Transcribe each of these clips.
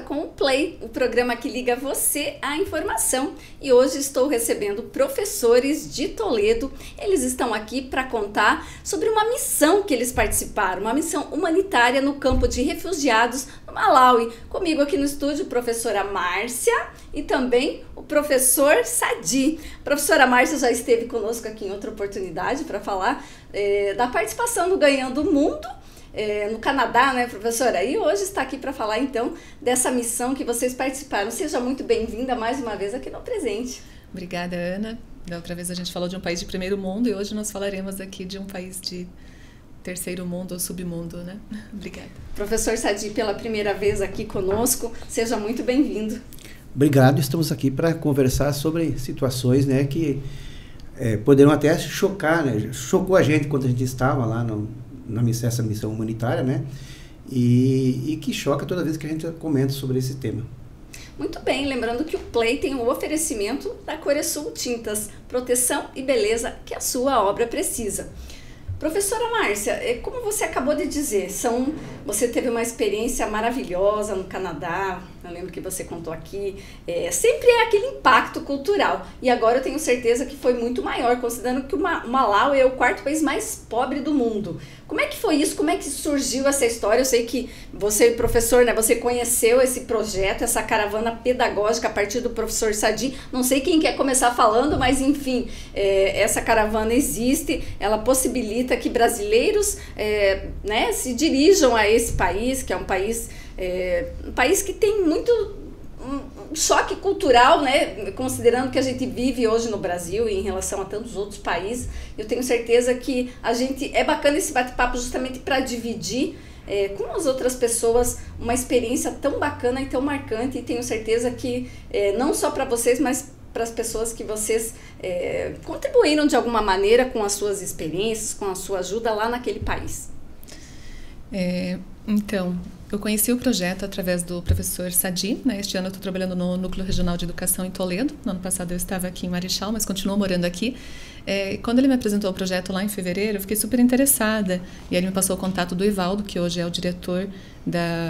com o Play, o programa que liga você à informação. E hoje estou recebendo professores de Toledo. Eles estão aqui para contar sobre uma missão que eles participaram, uma missão humanitária no campo de refugiados no Malawi. Comigo aqui no estúdio, a professora Márcia e também o professor Sadi. A professora Márcia já esteve conosco aqui em outra oportunidade para falar da participação do Ganhando o Mundo no Canadá, né, professora? E hoje está aqui para falar, então, dessa missão que vocês participaram. Seja muito bem-vinda mais uma vez aqui no Presente. Obrigada, Ana. Da outra vez a gente falou de um país de primeiro mundo e hoje nós falaremos aqui de um país de terceiro mundo ou submundo, né? Obrigada. Professor Sadi, pela primeira vez aqui conosco, seja muito bem-vindo. Obrigado, estamos aqui para conversar sobre situações, né, que poderão até chocar, né? Chocou a gente quando a gente estava lá nessa missão humanitária, né? E que choca toda vez que a gente comenta sobre esse tema. Muito bem, lembrando que o Play tem o oferecimento da Coresul Tintas, proteção e beleza que a sua obra precisa. Professora Márcia, como você acabou de dizer, você teve uma experiência maravilhosa no Canadá, eu lembro que você contou aqui, sempre é aquele impacto cultural, e agora eu tenho certeza que foi muito maior, considerando que o Malawi é o quarto país mais pobre do mundo. Como é que foi isso? Como é que surgiu essa história? Eu sei que você, professor, né, você conheceu esse projeto, essa caravana pedagógica a partir do professor Sadi. Não sei quem quer começar falando, mas enfim, essa caravana existe, ela possibilita que brasileiros né, se dirijam a esse país, que é um país que tem muito um choque cultural, né, considerando que a gente vive hoje no Brasil e em relação a tantos outros países. Eu tenho certeza que é bacana esse bate-papo justamente para dividir com as outras pessoas uma experiência tão bacana e tão marcante, e tenho certeza que não só para vocês, mas para as pessoas que vocês contribuíram de alguma maneira com as suas experiências, com a sua ajuda lá naquele país. Então, eu conheci o projeto através do professor Sadi, né? Este ano eu estou trabalhando no Núcleo Regional de Educação em Toledo. No ano passado eu estava aqui em Marechal, mas continuo morando aqui. Quando ele me apresentou o projeto lá em fevereiro, eu fiquei super interessada. E ele me passou o contato do Ivaldo, que hoje é o diretor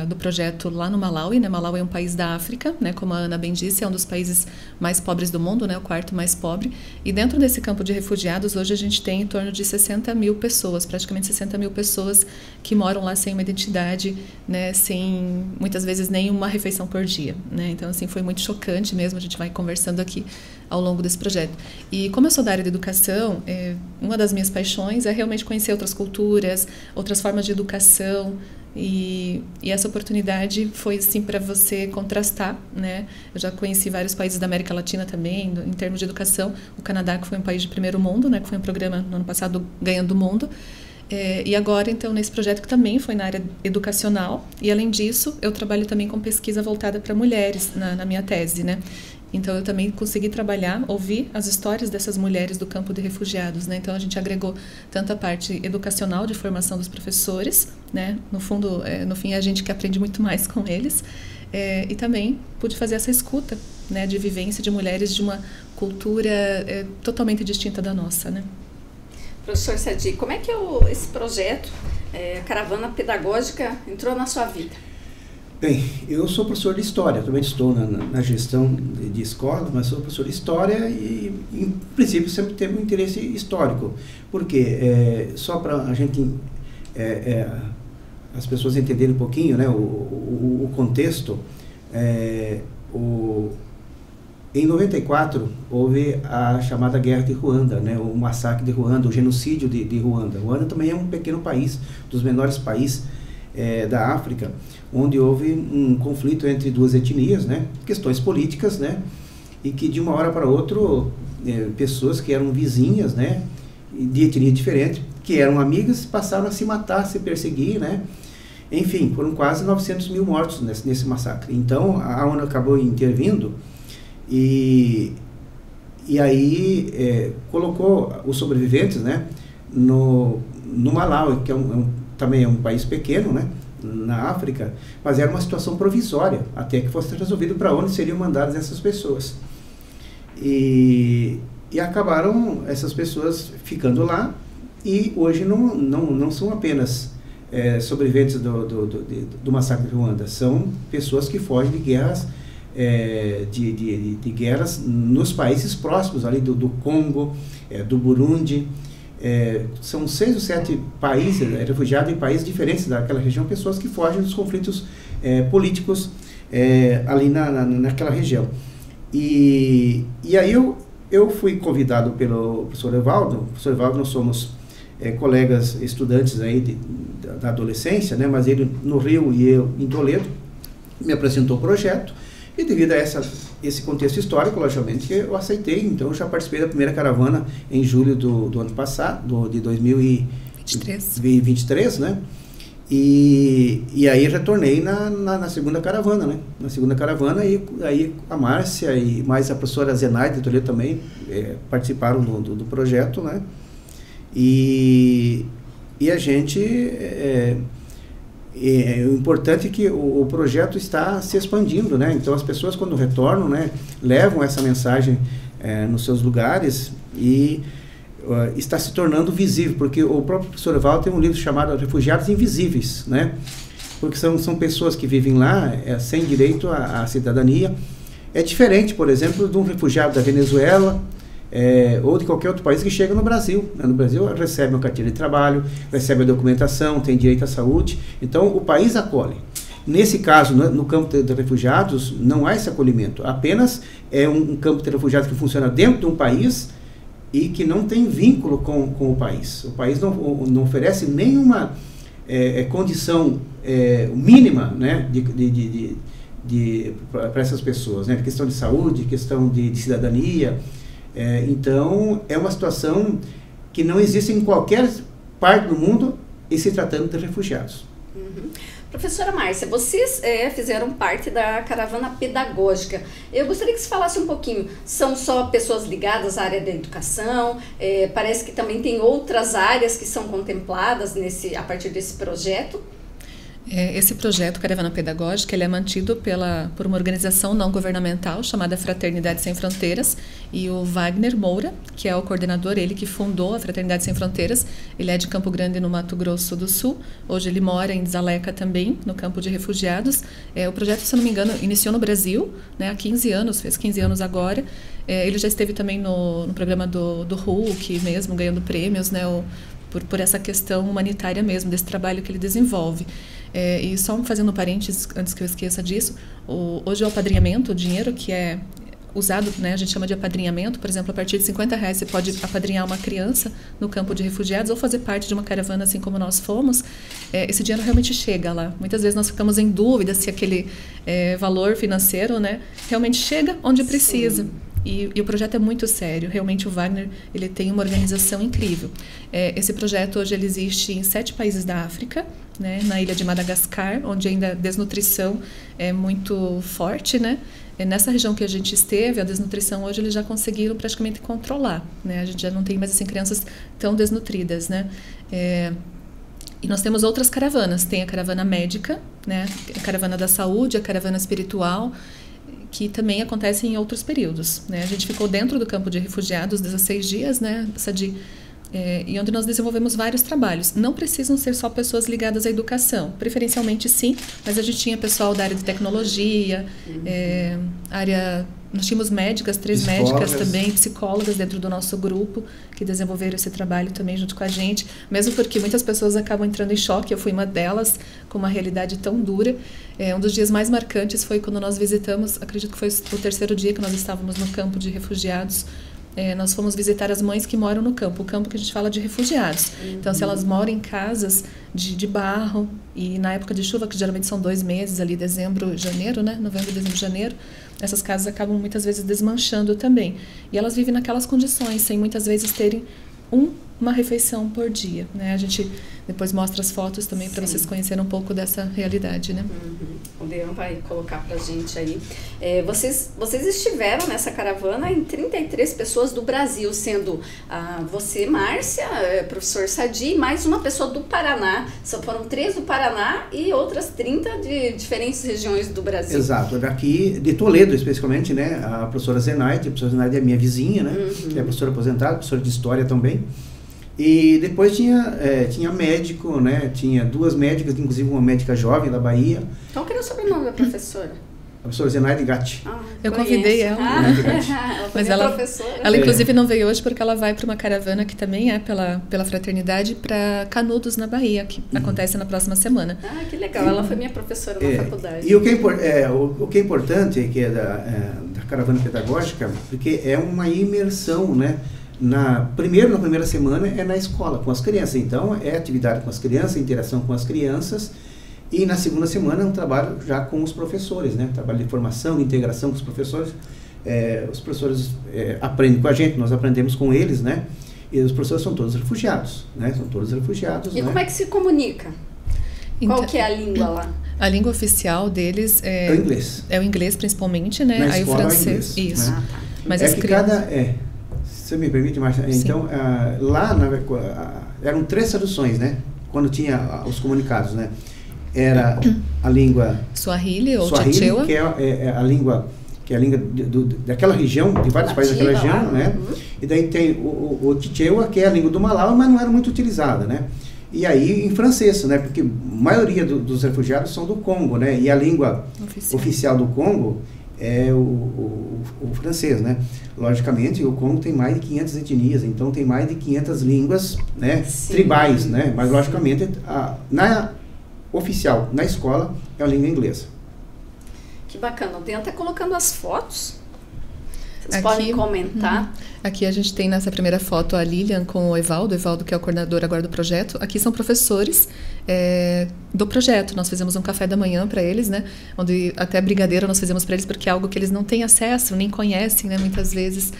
do projeto lá no Malawi, né? Malawi é um país da África, né? Como a Ana bem disse, é um dos países mais pobres do mundo, né? O quarto mais pobre. E dentro desse campo de refugiados, hoje a gente tem em torno de 60 mil pessoas, praticamente 60 mil pessoas que moram lá sem uma identidade, né? Sem, muitas vezes, nenhuma refeição por dia, né? Então, assim, foi muito chocante mesmo. A gente vai conversando aqui ao longo desse projeto. E como eu sou da área da educação, uma das minhas paixões é realmente conhecer outras culturas, outras formas de educação. E essa oportunidade foi assim para você contrastar, né? Eu já conheci vários países da América Latina também, em termos de educação. O Canadá, que foi um país de primeiro mundo, né? Que foi um programa no ano passado Ganhando o Mundo. E agora, então, nesse projeto que também foi na área educacional. E, além disso, eu trabalho também com pesquisa voltada para mulheres na minha tese, né? Então, eu também consegui ouvir as histórias dessas mulheres do campo de refugiados, né? Então, a gente agregou tanto a parte educacional de formação dos professores, né? No fundo, no fim, é a gente que aprende muito mais com eles. E também pude fazer essa escuta, né? De vivência de mulheres de uma cultura totalmente distinta da nossa, né? Professor Sadi, como é que esse projeto, a caravana pedagógica, entrou na sua vida? Bem, eu sou professor de História, também estou na gestão de escola, mas sou professor de História e, em princípio, sempre teve um interesse histórico. Por quê? Só para a gente, as pessoas entenderem um pouquinho, né, o contexto, em 94, houve a chamada Guerra de Ruanda, né, o massacre de Ruanda, o genocídio de Ruanda. Ruanda também é um pequeno país, dos menores países da África, onde houve um conflito entre duas etnias, né, questões políticas, né, e que de uma hora para outra, pessoas que eram vizinhas, né, de etnia diferente, que eram amigas, passaram a se matar, se perseguir, né. Enfim, foram quase 900 mil mortos nesse massacre. Então, a ONU acabou intervindo e aí colocou os sobreviventes, né, no Malawi, que também é um país pequeno, né, na África, mas era uma situação provisória, até que fosse resolvido para onde seriam mandadas essas pessoas. E acabaram essas pessoas ficando lá, e hoje não são apenas sobreviventes do massacre de Ruanda. São pessoas que fogem de guerras, de guerras nos países próximos, ali do Congo, do Burundi. São 6 ou 7 países, refugiados em países diferentes daquela região, pessoas que fogem dos conflitos políticos ali naquela região. E aí eu fui convidado pelo professor Evaldo. Professor Evaldo, nós somos colegas estudantes aí da adolescência, né? Mas ele no Rio e eu em Toledo, me apresentou o projeto, e devido a esse contexto histórico, logicamente, eu aceitei. Então eu já participei da primeira caravana em julho do ano passado, de 2023, né? E aí retornei na segunda caravana, né? Na segunda caravana, e aí a Márcia e mais a professora Zenaide de Toledo também participaram do projeto, né? E a gente... o importante é que o projeto está se expandindo, né? Então as pessoas, quando retornam, né, levam essa mensagem nos seus lugares, e está se tornando visível, porque o próprio professor Evaldo tem um livro chamado Refugiados Invisíveis, né? Porque são pessoas que vivem lá sem direito à cidadania. É diferente, por exemplo, de um refugiado da Venezuela, ou de qualquer outro país que chega no Brasil. No Brasil recebe uma carteira de trabalho, recebe a documentação, tem direito à saúde. Então o país acolhe. Nesse caso, no campo de refugiados, não há esse acolhimento. Apenas é um campo de refugiados que funciona dentro de um país e que não tem vínculo com o país. O país não oferece nenhuma condição mínima, né, para essas pessoas, né? Questão de saúde, questão de cidadania. Então, é uma situação que não existe em qualquer parte do mundo, e se tratando de refugiados. Uhum. Professora Márcia, vocês fizeram parte da caravana pedagógica. Eu gostaria que você falasse um pouquinho. São só pessoas ligadas à área da educação? Parece que também tem outras áreas que são contempladas a partir desse projeto? Esse projeto Caravana Pedagógica, ele é mantido por uma organização não governamental chamada Fraternidade Sem Fronteiras, e o Wagner Moura, que é o coordenador, ele que fundou a Fraternidade Sem Fronteiras, ele é de Campo Grande, no Mato Grosso do Sul. Hoje ele mora em Zaleca também, no campo de refugiados. O projeto, se eu não me engano, iniciou no Brasil, né, há 15 anos, fez 15 anos agora. Ele já esteve também no programa do Hulk mesmo, ganhando prêmios, né, por essa questão humanitária mesmo, desse trabalho que ele desenvolve. E só fazendo um parênteses, antes que eu esqueça disso, hoje o apadrinhamento, o dinheiro que é usado, né, a gente chama de apadrinhamento, por exemplo, a partir de R$50 você pode apadrinhar uma criança no campo de refugiados ou fazer parte de uma caravana, assim como nós fomos. Esse dinheiro realmente chega lá. Muitas vezes nós ficamos em dúvida se aquele valor financeiro, né, realmente chega onde precisa. Sim. E o projeto é muito sério. Realmente o Wagner, ele tem uma organização incrível. Esse projeto hoje ele existe em 7 países da África, né, na ilha de Madagascar, onde ainda a desnutrição é muito forte, né? Nessa região que a gente esteve, a desnutrição hoje eles já conseguiram praticamente controlar, né? A gente já não tem mais assim crianças tão desnutridas, né? E nós temos outras caravanas. Tem a caravana médica, né? A caravana da saúde, a caravana espiritual, que também acontece em outros períodos, né? A gente ficou dentro do campo de refugiados 16 dias, né, e onde nós desenvolvemos vários trabalhos. Não precisam ser só pessoas ligadas à educação, preferencialmente sim, mas a gente tinha pessoal da área de tecnologia, nós tínhamos médicas, 3 médicas também, psicólogas dentro do nosso grupo, que desenvolveram esse trabalho também junto com a gente, mesmo porque muitas pessoas acabam entrando em choque. Eu fui uma delas, com uma realidade tão dura. Um dos dias mais marcantes foi quando nós visitamos, acredito que foi o 3º dia que nós estávamos no campo de refugiados. Nós fomos visitar as mães que moram no campo, o campo que a gente fala de refugiados. Então, se elas moram em casas de barro, e na época de chuva, que geralmente são 2 meses, ali dezembro, janeiro, né? Novembro, dezembro, janeiro, essas casas acabam muitas vezes desmanchando também. E elas vivem naquelas condições, sem muitas vezes terem uma refeição por dia, né? A gente depois mostra as fotos também para vocês conhecerem um pouco dessa realidade, né? O Leão vai colocar pra gente aí. Vocês estiveram nessa caravana em 33 pessoas do Brasil, sendo você, Márcia, professor Sadi, e mais uma pessoa do Paraná. Foram 3 do Paraná e outras 30 de diferentes regiões do Brasil. Exato, daqui de Toledo especificamente, né? A professora Zenaide é minha vizinha, né? Que é professora aposentada, professora de História também. E depois tinha médico, né? Tinha 2 médicas, inclusive uma médica jovem da Bahia. Qual que era o sobrenome da professora? A professora Zenaide Gatti. Eu convidei ela. Ela foi Mas minha professora. Ela inclusive não veio hoje porque ela vai para uma caravana que também é pela fraternidade para Canudos, na Bahia, que acontece na próxima semana. Que legal. Ela foi minha professora na faculdade. E o que é importante é que é da caravana pedagógica, porque é uma imersão, né? Na primeira semana é na escola com as crianças, então é atividade com as crianças, interação com as crianças, e na segunda semana é um trabalho já com os professores, né? Trabalho de formação, de integração com os professores. Os professores aprendem com a gente, nós aprendemos com eles, né? E os professores são todos refugiados, né? São todos refugiados. E como é que se comunica? Então, qual que é a língua lá? A língua oficial deles é o inglês. É o inglês principalmente, né? Na Aí o francês. É inglês, isso. Né? Tá. Mas as crianças... Você me permite, Márcia? Então, lá eram 3 traduções, né? Quando tinha os comunicados, né? Era a língua Swahili ou Swahili, Chichewa, que é a língua daquela região, de vários países daquela região, né? E daí tem o Chichewa, que é a língua do Malawi, mas não era muito utilizada, né? E aí em francês, né? Porque a maioria dos refugiados são do Congo, né? E a língua oficial do Congo é o francês, né? Logicamente, o Congo tem mais de 500 etnias, então tem mais de 500 línguas, né? Tribais, né? Mas logicamente, na oficial, na escola, é a língua inglesa. Que bacana. Eu tenho até colocando as fotos. Vocês podem comentar. Aqui a gente tem nessa primeira foto a Lilian com o Evaldo que é o coordenador agora do projeto. Aqui são professores do projeto. Nós fizemos um café da manhã para eles, né? Onde até brigadeiro nós fizemos para eles, porque é algo que eles não têm acesso, nem conhecem, né? Muitas vezes.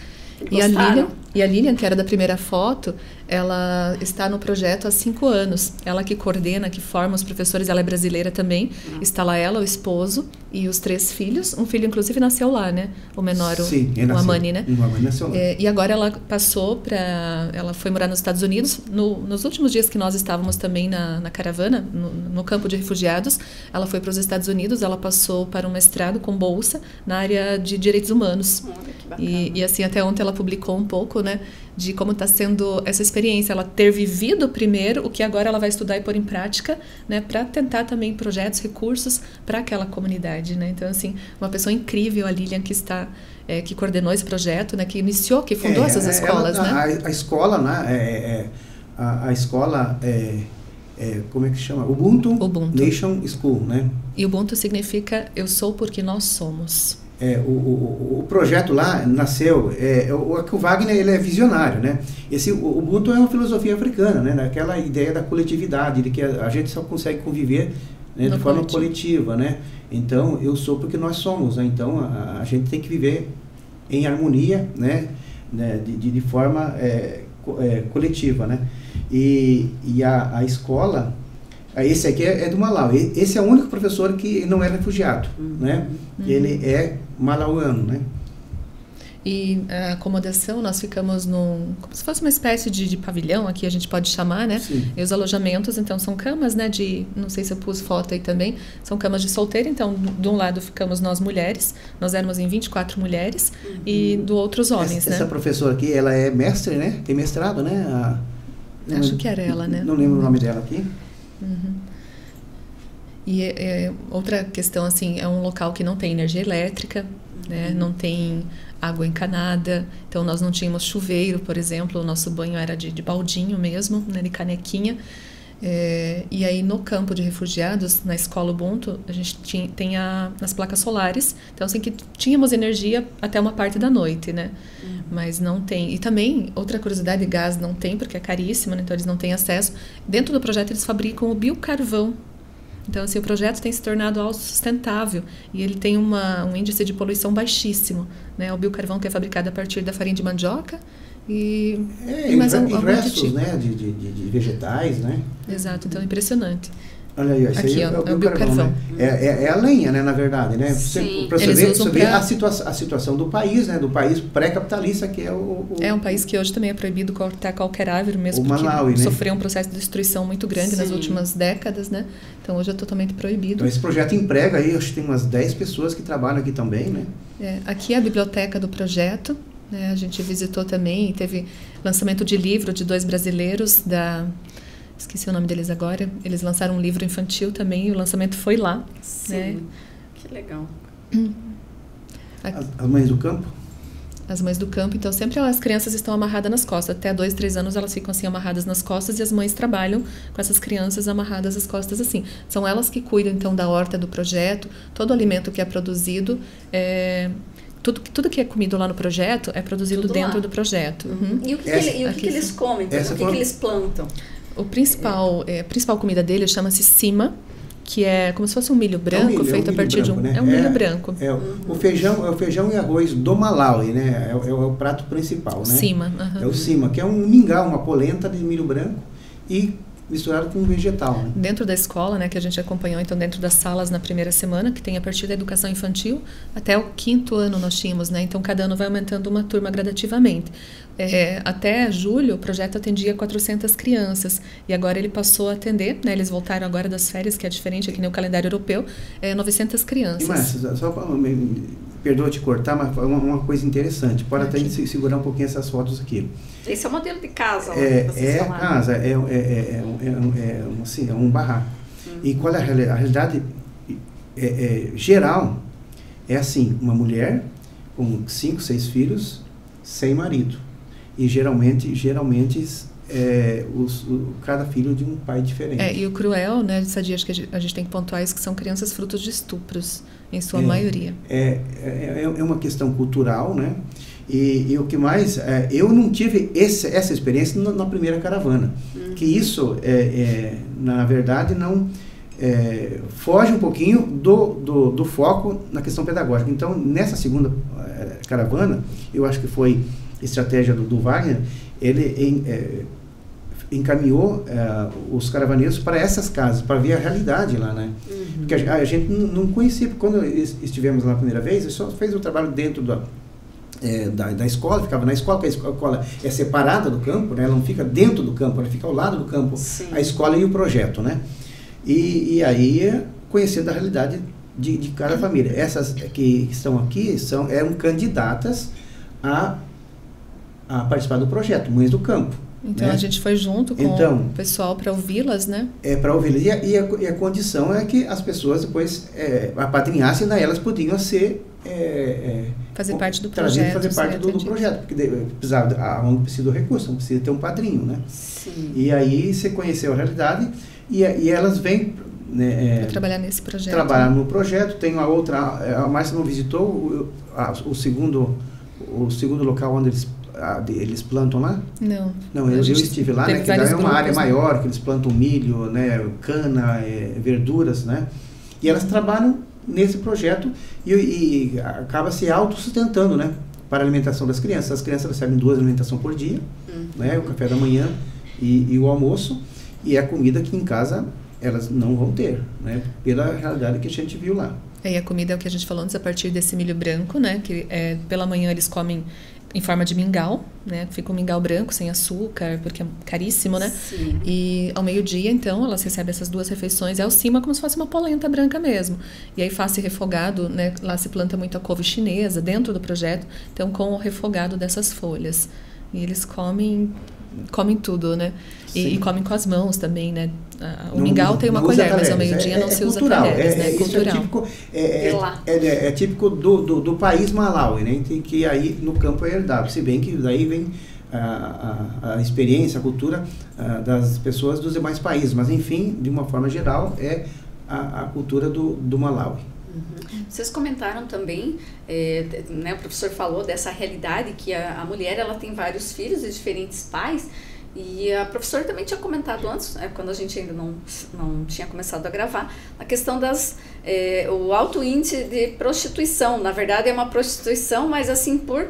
E a Lilian, que era da primeira foto, ela está no projeto há 5 anos. Ela que coordena, que forma os professores, ela é brasileira também. Está lá ela, o esposo e os 3 filhos. Um filho, inclusive, nasceu lá, né? O menor, o Amani, né? O Amani nasceu lá. E agora ela passou ela foi morar nos Estados Unidos. Nos últimos dias que nós estávamos também na caravana, no campo de refugiados, ela foi para os Estados Unidos, ela passou para um mestrado com bolsa na área de direitos humanos. Olha, que bacana. E assim, até ontem ela publicou um pouco, né, de como está sendo essa experiência, ela ter vivido primeiro o que agora ela vai estudar e pôr em prática, né, para tentar também projetos, recursos para aquela comunidade, né. Então, assim, uma pessoa incrível, a Lilian, que coordenou esse projeto, né, que iniciou, que fundou essas escolas, né. A escola, né, a escola como é que chama? Ubuntu Nation School, né. E Ubuntu significa eu sou porque nós somos. O projeto lá nasceu, o Wagner ele é visionário, né? O Ubuntu é uma filosofia africana, né? Naquela ideia da coletividade, de que a gente só consegue conviver, né, de forma coletiva, né? Então, eu sou porque nós somos, né? Então, a gente tem que viver em harmonia, né? De forma coletiva, né? E a escola... Esse aqui é do Malawi. Esse é o único professor que não é refugiado, né? Ele é malauiano, né? E a acomodação, nós ficamos como se fosse uma espécie de pavilhão, aqui a gente pode chamar, né? Sim. E os alojamentos, então, são camas, né? Não sei se eu pus foto aí também, são camas de solteiro, então, de um lado ficamos nós mulheres, nós éramos em 24 mulheres, e do outro os homens, né? Essa professora aqui, ela é mestre, né? Tem mestrado, né? Acho que era ela, né? Não lembro o nome dela aqui. E outra questão, assim, é um local que não tem energia elétrica, né? Não tem água encanada, então nós não tínhamos chuveiro, por exemplo, o nosso banho era de baldinho mesmo, né? De canequinha. E aí no campo de refugiados, na escola Ubuntu, a gente tem as placas solares, então assim que tínhamos energia até uma parte da noite, né? Mas não tem. E também, outra curiosidade, gás não tem, porque é caríssimo, né? Então eles não têm acesso. Dentro do projeto eles fabricam o biocarvão. Então, assim, o projeto tem se tornado autossustentável e ele tem um índice de poluição baixíssimo, né? O biocarvão que é fabricado a partir da farinha de mandioca e mais restos, né? De vegetais, né? Exato, então é impressionante. Olha aí, isso aqui, aí é o biocarvão, né? É a lenha, né, na verdade, né? Para você ver a situação do país, né? Do país pré-capitalista, que é É um país que hoje também é proibido cortar qualquer árvore, mesmo o porque Malawi, sofreu um processo de destruição muito grande nas últimas décadas, né? Então hoje é totalmente proibido. Então esse projeto emprega aí, acho que tem umas 10 pessoas que trabalham aqui também, né? Aqui é a biblioteca do projeto, né? A gente visitou também, teve lançamento de livro de 2 brasileiros esqueci o nome deles agora. Eles lançaram um livro infantil também, e o lançamento foi lá. Sim, né? Que legal. As mães do campo? As mães do campo, então sempre as crianças estão amarradas nas costas. Até 2, 3 anos elas ficam assim amarradas nas costas e as mães trabalham com essas crianças amarradas às costas assim. São elas que cuidam então da horta do projeto, todo o alimento que é produzido, tudo que é comido lá no projeto é produzido Tudo dentro lá. do projeto. Uhum. E o que, que eles comem? O que eles plantam? A principal comida dele chama-se cima, que é como se fosse um milho branco, feito a partir de um... Né? É um milho branco. O feijão e arroz do Malawi, né? É o prato principal, né? Cima. É o cima, que é um mingau, uma polenta de milho branco e misturado com vegetal. Né? Dentro da escola, né, que a gente acompanhou, então dentro das salas na primeira semana, que tem a partir da educação infantil, até o 5º ano nós tínhamos, né? Então cada ano vai aumentando uma turma gradativamente. Até julho o projeto atendia 400 crianças e agora ele passou a atender, né? Eles voltaram agora das férias, que é diferente aqui no calendário europeu, 900 crianças. E Márcia, só perdoa te cortar, mas uma coisa interessante, pode até segurar um pouquinho essas fotos aqui. Esse é o modelo de casa. Casa, é um barraco. E qual é a realidade geral? É assim, uma mulher com 5, 6 filhos, sem marido. E geralmente cada filho de um pai diferente. E o cruel, né, Sadia, acho que a gente tem que pontuar isso, que são crianças frutos de estupros, em sua maioria. É uma questão cultural, né? E o que mais... eu não tive essa experiência na primeira caravana. Que isso, na verdade, não... foge um pouquinho do foco na questão pedagógica. Então, nessa segunda caravana, eu acho que foi estratégia do Wagner, ele encaminhou os caravaneiros para essas casas, para ver a realidade lá, né? Porque a gente não conhecia, porque quando estivemos lá a primeira vez, ele só fez o trabalho dentro da escola, ficava na escola, porque a escola é separada do campo, né? Ela não fica dentro do campo, ela fica ao lado do campo. Sim. A escola e o projeto, né? E aí, conhecendo a realidade de cada família. Essas que estão aqui eram candidatas a participar do projeto, Mães do Campo. Então, né? A gente foi junto com o pessoal para ouvi-las, né? Para ouvi-las. E a condição é que as pessoas depois apadrinhassem, daí elas podiam ser... fazer parte do projeto. Fazer parte do projeto, porque a ONG precisa do recurso, não precisa ter um padrinho, né? Sim. E aí você conheceu a realidade e elas vêm... trabalhar nesse projeto. Trabalhar no projeto. Tem uma outra... A Márcia não visitou o segundo local onde eles plantam lá? Não, eu estive lá, né? Que é uma área maior, que eles plantam milho, né? Cana, verduras, né? E elas trabalham nesse projeto e acaba se autossustentando, né? Para a alimentação das crianças. As crianças recebem 2 alimentações por dia, né? O café da manhã e o almoço. E a comida que em casa elas não vão ter, né? Pela realidade que a gente viu lá. E a comida é o que a gente falou antes, a partir desse milho branco, né? Que pela manhã eles comem em forma de mingau, né? Fica um mingau branco, sem açúcar, porque é caríssimo, né? Sim. E ao meio-dia, então, elas recebem essas 2 refeições. Ao cima, como se fosse uma polenta branca mesmo. E aí, faz-se refogado, né? Lá se planta muito a couve chinesa dentro do projeto. Então, com o refogado dessas folhas. E eles comem tudo, né? E comem com as mãos também, né? O mingau tem uma colher, mas ao meio-dia não se usa colheres, né? Cultural. É típico do país Malawi, né? Que aí no campo é herdado. Se bem que daí vem a experiência, a cultura das pessoas dos demais países. Mas, enfim, de uma forma geral, é a cultura do Malawi. Vocês comentaram também, né, o professor falou dessa realidade que a mulher ela tem vários filhos de diferentes pais, e a professora também tinha comentado antes, quando a gente ainda não tinha começado a gravar, a questão o alto índice de prostituição. Na verdade é uma prostituição, mas assim por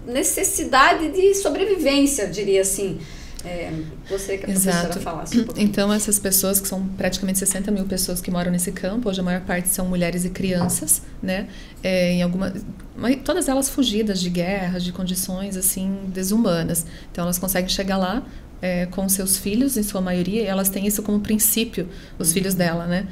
necessidade de sobrevivência, eu diria assim. Gostaria que a professora falasse um pouquinho. Então, essas pessoas, que são praticamente 60 mil pessoas que moram nesse campo, hoje a maior parte são mulheres e crianças, né? Todas elas fugidas de guerras, de condições assim desumanas. Então, elas conseguem chegar lá com seus filhos, em sua maioria, e elas têm isso como princípio, os filhos dela, né?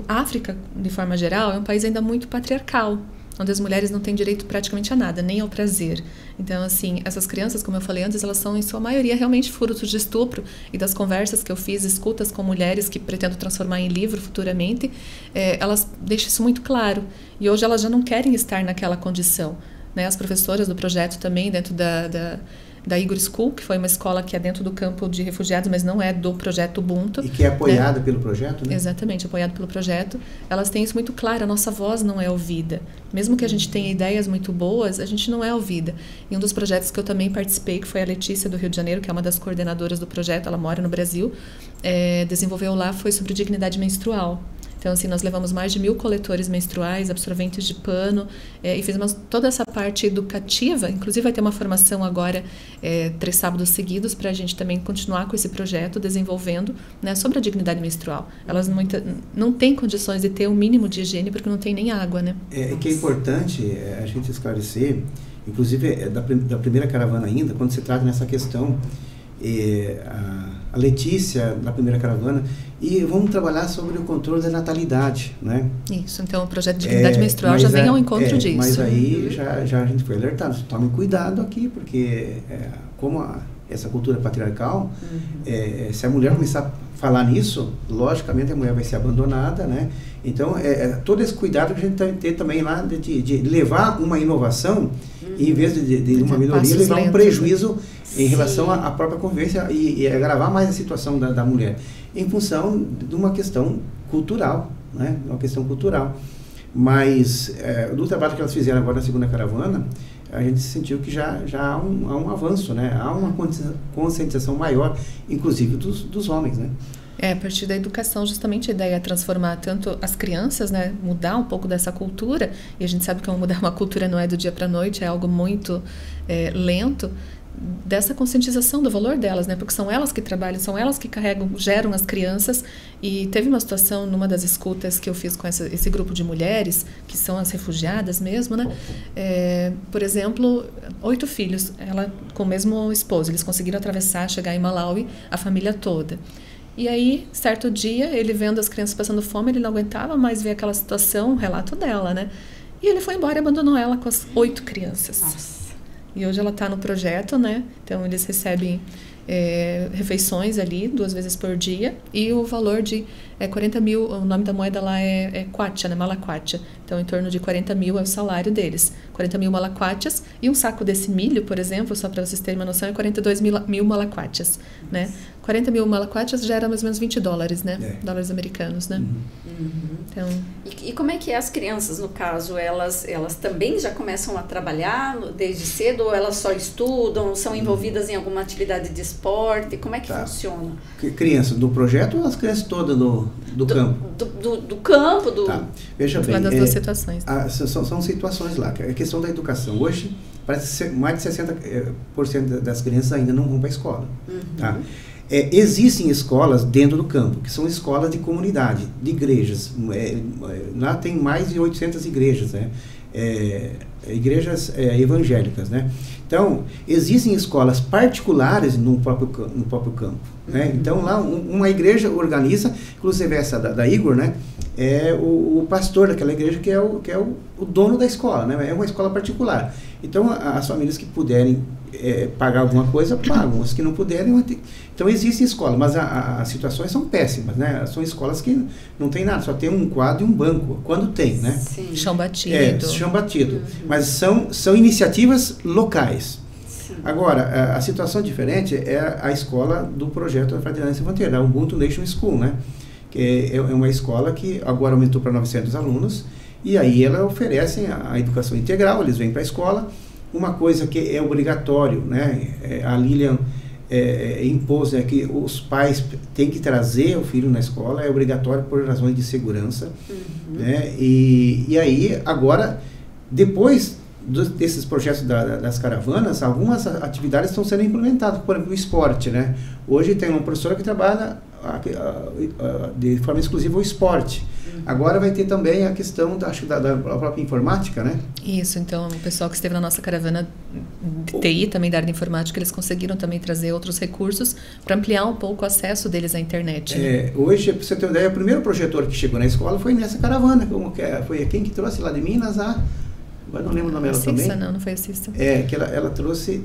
A África, de forma geral, é um país ainda muito patriarcal. onde as mulheres não têm direito praticamente a nada, nem ao prazer. Então, assim, essas crianças, como eu falei antes, elas são, em sua maioria, realmente frutos de estupro, e das conversas que eu fiz, escutas com mulheres que pretendo transformar em livro futuramente, elas deixam isso muito claro. E hoje elas já não querem estar naquela condição, né? As professoras do projeto também, dentro da Igor School, que foi uma escola que é dentro do campo de refugiados, mas não é do projeto Ubuntu. E que é apoiada, né, pelo projeto, né? Exatamente, apoiado pelo projeto. Elas têm isso muito claro, a nossa voz não é ouvida. Mesmo que a gente tenha ideias muito boas, a gente não é ouvida. E um dos projetos que eu também participei, que foi a Letícia do Rio de Janeiro, que é uma das coordenadoras do projeto, ela mora no Brasil, desenvolveu lá, foi sobre dignidade menstrual. Então, assim, nós levamos mais de 1.000 coletores menstruais, absorventes de pano, e fizemos toda essa parte educativa. Inclusive, vai ter uma formação agora, 3 sábados seguidos, para a gente também continuar com esse projeto, desenvolvendo, né, sobre a dignidade menstrual. Elas não têm condições de ter o mínimo de higiene, porque não tem nem água, né? Que é importante a gente esclarecer, inclusive da primeira caravana ainda, quando se trata nessa questão, a Letícia, da primeira caravana, e vamos trabalhar sobre o controle da natalidade, né? Isso, então o projeto de dignidade menstrual já vem ao encontro disso. Mas aí já a gente foi alertado, tomem cuidado aqui, porque como essa cultura patriarcal, se a mulher começar a falar nisso, logicamente a mulher vai ser abandonada, né? Então, todo esse cuidado que a gente tem que ter também lá de levar uma inovação, e em vez de uma melhoria, levar um prejuízo em relação à própria convivência e agravar mais a situação da mulher, em função de uma questão cultural, né? Uma questão cultural. Mas, do trabalho que elas fizeram agora na segunda caravana, a gente sentiu que já há um avanço, né? Há uma conscientização maior, inclusive dos homens, né? A partir da educação, justamente a ideia é transformar tanto as crianças, né, mudar um pouco dessa cultura, e a gente sabe que mudar uma cultura não é do dia para a noite, é algo muito lento, dessa conscientização do valor delas, né, porque são elas que trabalham, são elas que geram as crianças. E teve uma situação numa das escutas que eu fiz com esse grupo de mulheres, que são as refugiadas mesmo, né, por exemplo, 8 filhos, ela com o mesmo esposo, eles conseguiram atravessar, chegar em Malawi, a família toda. E aí, certo dia, ele vendo as crianças passando fome, ele não aguentava mais ver aquela situação, um relato dela, né? E ele foi embora e abandonou ela com as 8 crianças. Nossa. E hoje ela está no projeto, né? Então, eles recebem refeições ali 2 vezes por dia, e o valor de 40 mil, o nome da moeda lá é kwacha, né? Malakwacha. Então, em torno de 40 mil é o salário deles. 40 mil malakwachas, e um saco desse milho, por exemplo, só para vocês terem uma noção, é 42 mil malakwachas, né? 40 mil malakwachas gera mais ou menos $20, né? Dólares americanos, né? Então... E como é que as crianças, no caso, elas também já começam a trabalhar desde cedo, ou elas só estudam, são envolvidas em alguma atividade de esporte? Como é que funciona? Crianças do projeto ou as crianças todas do campo? Do campo, do... Tá. Veja bem, das duas situações. São situações lá. A questão da educação. Hoje, parece que mais de 60% das crianças ainda não vão para a escola. Tá? Existem escolas dentro do campo, que são escolas de comunidade, de igrejas. Lá tem mais de 800 igrejas, né? Igrejas evangélicas, né? Então, existem escolas particulares no próprio campo, né? Então, lá uma igreja organiza, inclusive essa da Igor, né? É o pastor daquela igreja que é o dono da escola, né? É uma escola particular. Então, as famílias que puderem pagar alguma coisa, pagam. As que não puderem, então existem escolas, mas as situações são péssimas, né? São escolas que não tem nada, só tem um quadro e um banco, quando tem, né? Sim. Chão batido. Chão batido. Mas são iniciativas locais. Sim. Agora, a situação diferente é a escola do projeto da Fraternidade Sem Fronteira, a Ubuntu Nation School, né? Que é uma escola que agora aumentou para 900 alunos, e aí ela oferece a educação integral, eles vêm para a escola. Uma coisa que é obrigatório, né? A Lilian impôs, né, que os pais têm que trazer o filho na escola, é obrigatório por razões de segurança. Né? E aí, agora, depois desses projetos das caravanas, algumas atividades estão sendo implementadas, por exemplo, o esporte, né? Hoje tem uma professora que trabalha de forma exclusiva o esporte. Agora vai ter também a questão da própria informática, né? Isso, então o pessoal que esteve na nossa caravana de TI, também da área de informática, eles conseguiram também trazer outros recursos para ampliar um pouco o acesso deles à internet. Né? Hoje, para você ter uma ideia, o primeiro projetor que chegou na escola foi nessa caravana, foi quem que trouxe lá de Minas agora não lembro o nome dela Cissa, também. não foi a Cissa. Que ela trouxe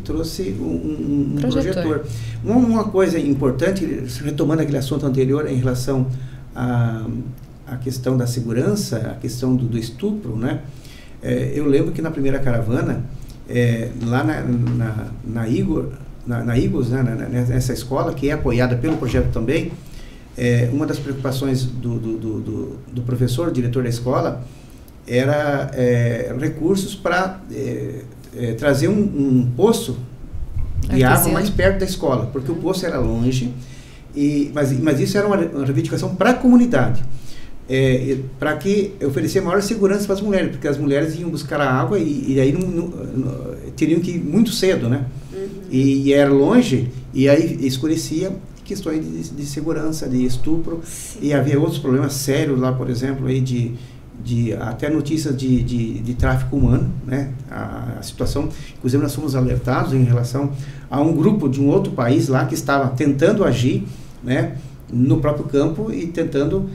um projetor. Uma coisa importante, retomando aquele assunto anterior em relação à questão da segurança, a questão do estupro, né? Eu lembro que na primeira caravana, lá na Eagles, né, nessa escola, que é apoiada pelo projeto também, uma das preocupações do professor, diretor da escola, era recursos para trazer um poço de água mais perto da escola, porque o poço era longe, mas isso era uma reivindicação para a comunidade, para que oferecer maior segurança para as mulheres, porque as mulheres iam buscar a água e aí teriam que ir muito cedo, né? E era longe, e aí escurecia, questões de segurança, de estupro. Sim. E havia outros problemas sérios lá, por exemplo, aí de até notícias de tráfico humano, né? A situação, inclusive nós fomos alertados em relação a um grupo de um outro país lá que estava tentando agir, né, no próprio campo e tentando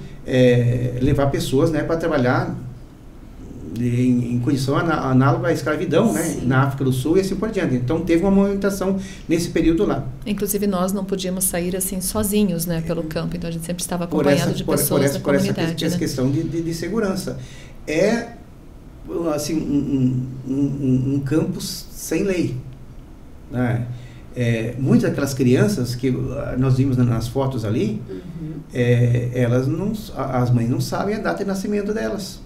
levar pessoas, né, para trabalhar em condição análoga à escravidão, né, na África do Sul e assim por diante. Então teve uma movimentação nesse período lá. Inclusive nós não podíamos sair assim sozinhos, né, pelo campo, então a gente sempre estava acompanhado de pessoas da comunidade. Por essa questão de segurança. Assim, um campus sem lei, né? Muitas daquelas crianças que nós vimos nas fotos ali, as mães não sabem a data de nascimento delas.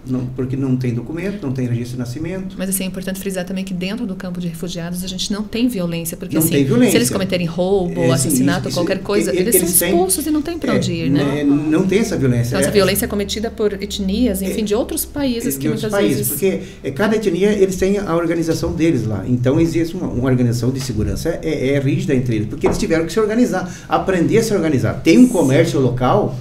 Não, porque não tem documento, não tem registro de nascimento. Mas assim, é importante frisar também que dentro do campo de refugiados a gente não tem violência, porque não, assim, tem violência. Se eles cometerem roubo, assassinato, qualquer coisa, eles são expulsos e não tem para onde ir, né? Não tem essa violência. Então, essa violência é cometida por etnias, enfim, de outros países que muitas vezes... Porque cada etnia, eles têm a organização deles lá. Então, existe uma organização de segurança rígida entre eles, porque eles tiveram que se organizar, aprender a se organizar. Tem um comércio local,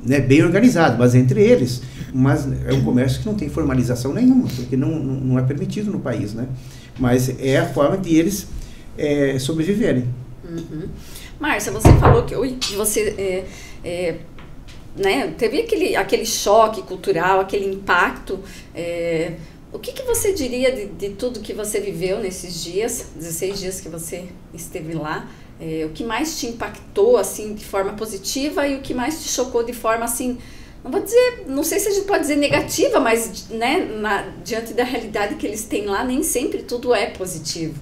né, bem organizado, mas entre eles... Mas é um comércio que não tem formalização nenhuma, porque não é permitido no país, né? Mas é a forma de eles sobreviverem. Márcia, você falou que você né, teve aquele choque cultural, aquele impacto. O que você diria de tudo que você viveu nesses dias, 16 dias que você esteve lá? O que mais te impactou assim, de forma positiva e o que mais te chocou de forma assim... Não sei se a gente pode dizer negativa, mas, né, diante da realidade que eles têm lá, nem sempre tudo é positivo.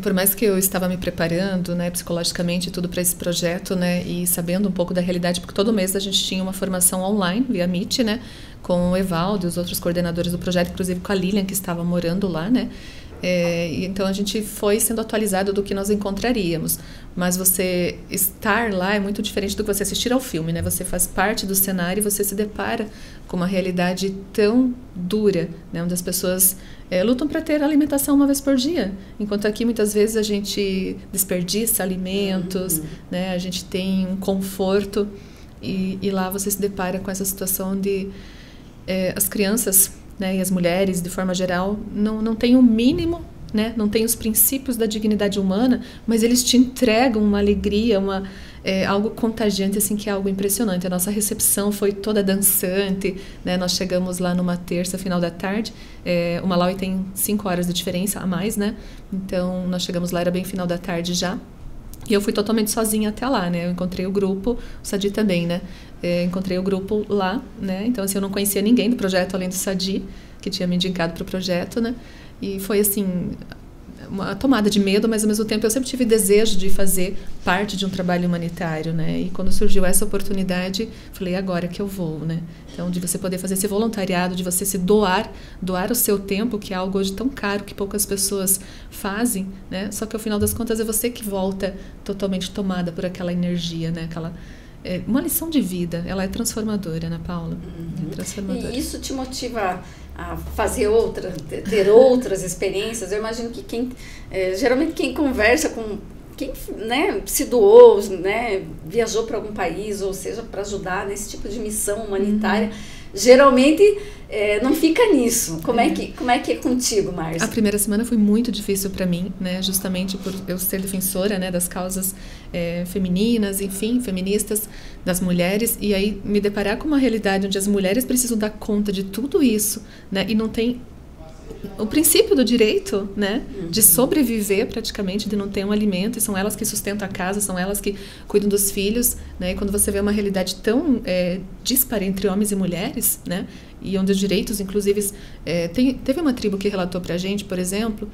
Por mais que eu estava me preparando, né, psicologicamente tudo para esse projeto, né, e sabendo um pouco da realidade, porque todo mês a gente tinha uma formação online via Meet, né, com o Evaldo e os outros coordenadores do projeto, inclusive com a Lilian, que estava morando lá, né. Então a gente foi sendo atualizado do que nós encontraríamos, mas você estar lá é muito diferente do que você assistir ao filme, né? Você faz parte do cenário e você se depara com uma realidade tão dura, né? Onde as pessoas lutam para ter alimentação uma vez por dia, enquanto aqui muitas vezes a gente desperdiça alimentos, né? A gente tem um conforto e lá você se depara com essa situação de as crianças, né, e as mulheres, de forma geral, não têm o mínimo, né, não têm os princípios da dignidade humana, mas eles te entregam uma alegria, algo contagiante, assim, que é algo impressionante. A nossa recepção foi toda dançante, né, nós chegamos lá numa terça, final da tarde, o Malawi tem 5 horas de diferença a mais, né, então nós chegamos lá, era bem final da tarde já, e eu fui totalmente sozinha até lá, né, eu encontrei o grupo, o Sadi também, né, encontrei o grupo lá, né? Então, assim, eu não conhecia ninguém do projeto além do Sadi, que tinha me indicado para o projeto, né? E foi, assim, uma tomada de medo, mas ao mesmo tempo eu sempre tive desejo de fazer parte de um trabalho humanitário, né? E quando surgiu essa oportunidade, falei, agora que eu vou, né? Então, de você poder fazer esse voluntariado, de você se doar o seu tempo, que é algo hoje tão caro que poucas pessoas fazem, né? Só que ao final das contas é você que volta totalmente tomada por aquela energia, né? Uma lição de vida, ela é transformadora, Ana Paula. É transformadora. E isso te motiva a fazer ter outras experiências? Eu imagino que geralmente quem conversa com quem, né, se doou, né, viajou para algum país, ou seja, para ajudar nesse tipo de missão humanitária, geralmente não fica nisso. Como é que é contigo, Márcia? A primeira semana foi muito difícil para mim, né? Justamente por eu ser defensora, né, das causas femininas, enfim, feministas, das mulheres, e aí me deparar com uma realidade onde as mulheres precisam dar conta de tudo isso, né? E não tem o princípio do direito, né, de sobreviver praticamente, de não ter um alimento, e são elas que sustentam a casa, são elas que cuidam dos filhos, né, e quando você vê uma realidade tão dispara entre homens e mulheres, né, e onde os direitos, inclusive, teve uma tribo que relatou pra gente, por exemplo,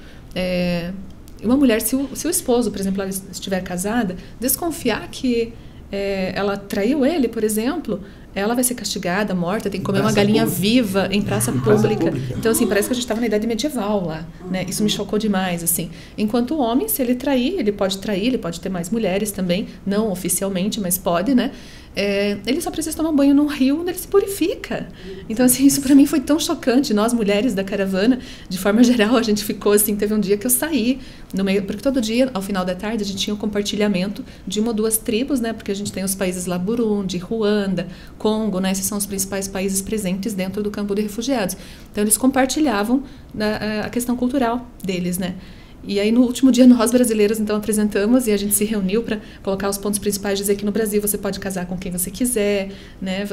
uma mulher, se o esposo, por exemplo, ela estiver casada, desconfiar que ela traiu ele, por exemplo, ela vai ser castigada, morta, tem que comer uma galinha viva em praça pública. Então, assim, parece que a gente estava na idade medieval lá, né? Isso me chocou demais, assim. Enquanto o homem, se ele trair, ele pode ter mais mulheres também, não oficialmente, mas pode, né? Ele só precisa tomar banho num rio onde ele se purifica. Então, assim, isso para mim foi tão chocante. Nós, mulheres da caravana, de forma geral, a gente ficou assim, teve um dia que eu saí no meio, porque todo dia, ao final da tarde, a gente tinha um compartilhamento de uma ou duas tribos, né? Porque a gente tem os países lá, Burundi, Ruanda, Congo, né? Esses são os principais países presentes dentro do campo de refugiados. Então, eles compartilhavam a questão cultural deles, né? E aí, no último dia, nós brasileiros, então, apresentamos e a gente se reuniu para colocar os pontos principais, dizer que no Brasil você pode casar com quem você quiser, né?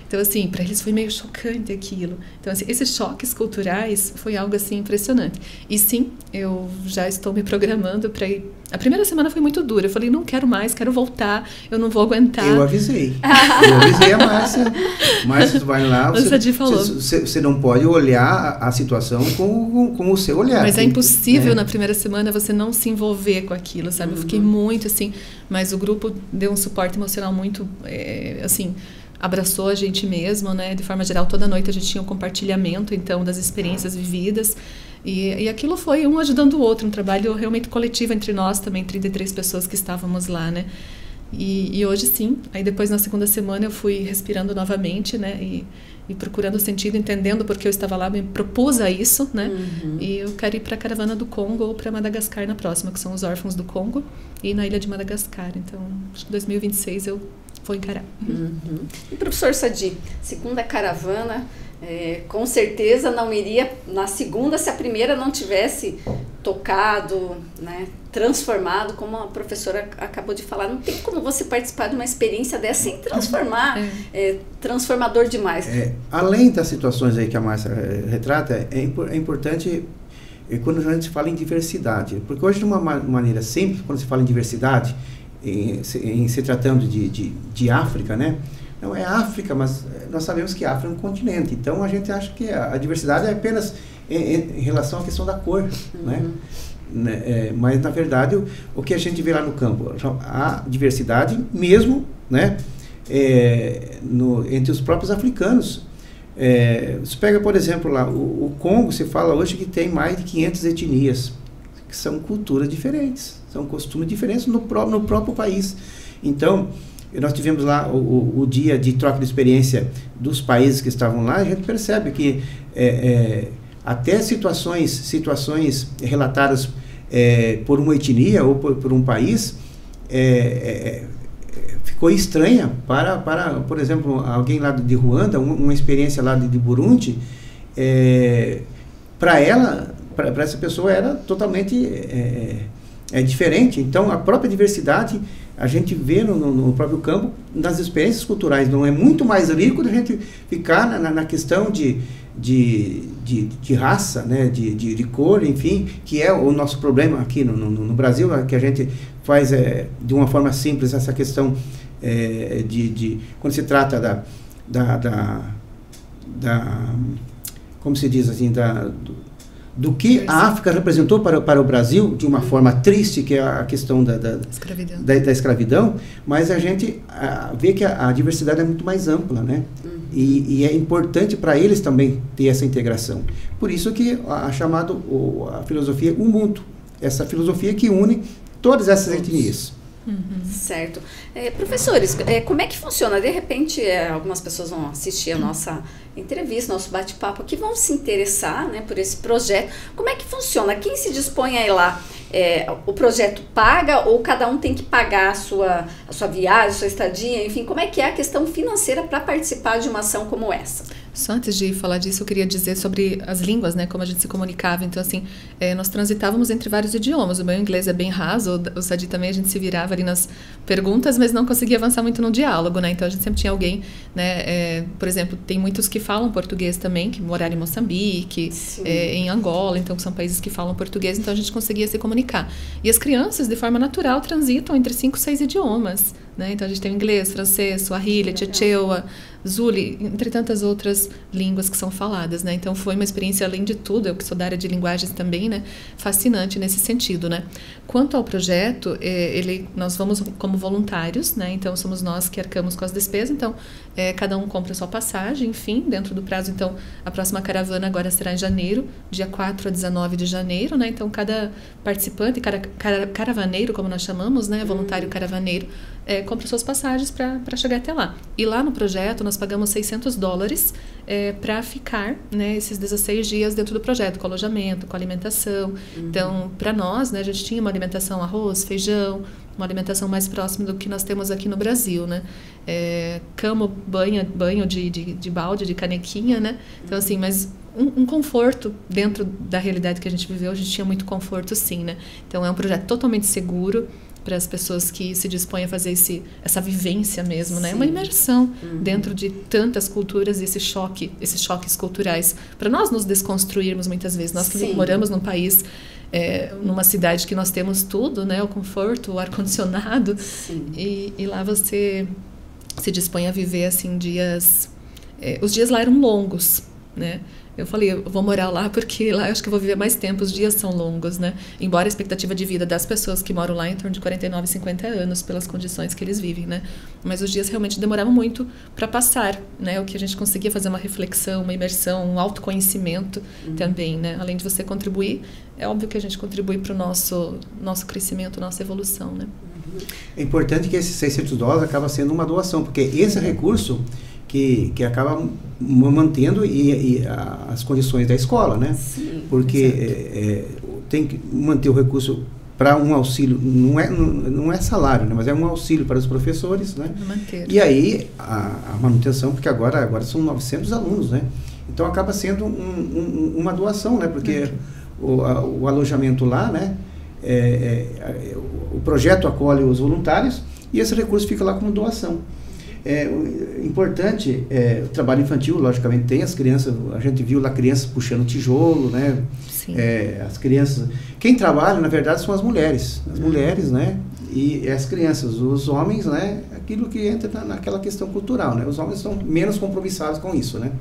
Então, assim, para eles foi meio chocante aquilo. Então, assim, esses choques culturais foi algo, assim, impressionante. E, sim, eu já estou me programando para ir. A primeira semana foi muito dura. Eu falei, não quero mais, quero voltar, eu não vou aguentar. Eu avisei. Eu avisei a Márcia. Márcia, tu vai lá, você não pode olhar a situação com o seu olhar. Mas é impossível, na primeira semana, você não se envolver com aquilo, sabe? Eu fiquei muito, assim, mas o grupo deu um suporte emocional muito, assim, abraçou a gente mesmo, né? De forma geral, toda noite a gente tinha um compartilhamento, então, das experiências vividas. E aquilo foi um ajudando o outro, um trabalho realmente coletivo entre nós também, 33 pessoas que estávamos lá, né? E hoje sim, aí depois na segunda semana eu fui respirando novamente, né? E procurando sentido, entendendo porque eu estava lá, me propus a isso, né? E eu quero ir para a caravana do Congo ou para Madagascar na próxima, que são os órfãos do Congo, e na ilha de Madagascar. Então, acho que 2026 eu vou encarar. E professor Sadi, segunda caravana, com certeza não iria na segunda se a primeira não tivesse tocado, né, transformado, como a professora acabou de falar. Não tem como você participar de uma experiência dessa sem transformar, transformador demais. Além das situações aí que a Márcia retrata, é importante quando a gente fala em diversidade, porque hoje de uma maneira simples, quando se fala em diversidade, em se tratando de África, né? Não é África, mas nós sabemos que a África é um continente. Então, a gente acha que a diversidade é apenas em relação à questão da cor, né? Mas, na verdade, o que a gente vê lá no campo, a diversidade mesmo, né? Entre os próprios africanos. Você pega, por exemplo, lá, o Congo, se fala hoje que tem mais de 500 etnias, que são culturas diferentes, são costumes diferentes no próprio país. Então, nós tivemos lá o dia de troca de experiência dos países que estavam lá, a gente percebe que até situações relatadas por uma etnia ou por um país ficou estranha para, por exemplo, alguém lá de Ruanda, uma experiência lá de Burundi, para essa pessoa era totalmente diferente. Então, a própria diversidade a gente vê no próprio campo, nas experiências culturais. Não é muito mais rico da gente ficar na questão de raça, né? de cor, enfim, que é o nosso problema aqui no Brasil, que a gente faz de uma forma simples essa questão quando se trata como se diz assim, do que a África representou para o Brasil, de uma forma triste, que é a questão da escravidão, mas a gente vê que a diversidade é muito mais ampla, né? E é importante para eles também ter essa integração. Por isso que a filosofia Ubuntu, essa filosofia que une todas essas etnias. Certo. Professores, como é que funciona? De repente, algumas pessoas vão assistir a nossa entrevista, nosso bate-papo aqui, vão se interessar, né, por esse projeto. Como é que funciona? Quem se dispõe a ir lá? O projeto paga ou cada um tem que pagar a sua viagem, a sua estadia? Enfim, como é que é a questão financeira para participar de uma ação como essa? Só antes de falar disso, eu queria dizer sobre as línguas, né, como a gente se comunicava. Então, assim, nós transitávamos entre vários idiomas. O meu inglês é bem raso, o Sadi também, a gente se virava ali nas perguntas, mas não conseguia avançar muito no diálogo, né? Então, a gente sempre tinha alguém, né, por exemplo, tem muitos que falam português também, que moraram em Moçambique, em Angola, então são países que falam português, então a gente conseguia se comunicar. E as crianças, de forma natural, transitam entre 5, 6 idiomas, né? Então, a gente tem o inglês, francês, swahili, tchetchewa, zuli, entre tantas outras línguas que são faladas, né? Então foi uma experiência, além de tudo, eu que sou da área de linguagens também, né, fascinante nesse sentido, né? Quanto ao projeto, nós vamos como voluntários, né? Então somos nós que arcamos com as despesas, então cada um compra a sua passagem, enfim, dentro do prazo. Então a próxima caravana agora será em janeiro, dia 4 a 19 de janeiro, né? Então cada participante, caravaneiro, como nós chamamos, né, voluntário caravaneiro, compra suas passagens para chegar até lá. E lá no projeto nós pagamos $600 para ficar, né, esses 16 dias dentro do projeto, com alojamento, com alimentação. Então, para nós, né, a gente tinha uma alimentação arroz, feijão, uma alimentação mais próxima do que nós temos aqui no Brasil, né? Cama, banho de balde, de canequinha, né? Então, assim, mas um conforto dentro da realidade que a gente viveu, a gente tinha muito conforto, sim, né? Então, é um projeto totalmente seguro para as pessoas que se dispõem a fazer essa vivência mesmo, né? Uma imersão dentro de tantas culturas e esses choques culturais. Para nós nos desconstruirmos muitas vezes. Nós que moramos num país, numa cidade que nós temos tudo, né? O conforto, o ar-condicionado. E lá você se dispõe a viver, assim, dias... os dias lá eram longos, né? Eu falei, eu vou morar lá porque lá eu acho que eu vou viver mais tempo, os dias são longos, né? Embora a expectativa de vida das pessoas que moram lá é em torno de 49, 50 anos, pelas condições que eles vivem, né? Mas os dias realmente demoravam muito para passar, né? O que a gente conseguia fazer uma reflexão, uma imersão, um autoconhecimento também, né? Além de você contribuir, é óbvio que a gente contribui para o nosso crescimento, nossa evolução, né? É importante que esses $600 acaba sendo uma doação, porque esse recurso que acaba mantendo as condições da escola, né? Sim, porque tem que manter o recurso para um auxílio, não é salário, né? Mas é um auxílio para os professores, né? Manter. E aí a manutenção, porque agora são 900 alunos, né? Então acaba sendo uma doação, né? Porque o alojamento lá, né? O projeto acolhe os voluntários e esse recurso fica lá como doação. Importante, o trabalho infantil, logicamente, tem as crianças, a gente viu lá crianças puxando tijolo, né? As crianças, quem trabalha, na verdade, são as mulheres, né? E as crianças, os homens, né? Aquilo que entra naquela questão cultural, né? Os homens são menos compromissados com isso, né?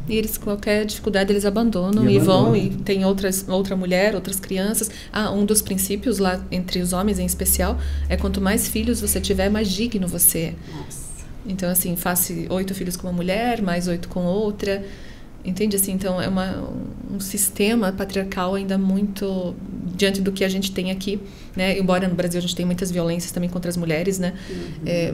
E eles, qualquer dificuldade, eles abandonam e vão, e tem outra mulher, outras crianças. Um dos princípios lá, entre os homens em especial, é quanto mais filhos você tiver, mais digno você é. Nossa. Então, assim, faça 8 filhos com uma mulher, mais 8 com outra. Entende? Assim, então, é um sistema patriarcal ainda muito diante do que a gente tem aqui, né? Embora no Brasil a gente tenha muitas violências também contra as mulheres, né?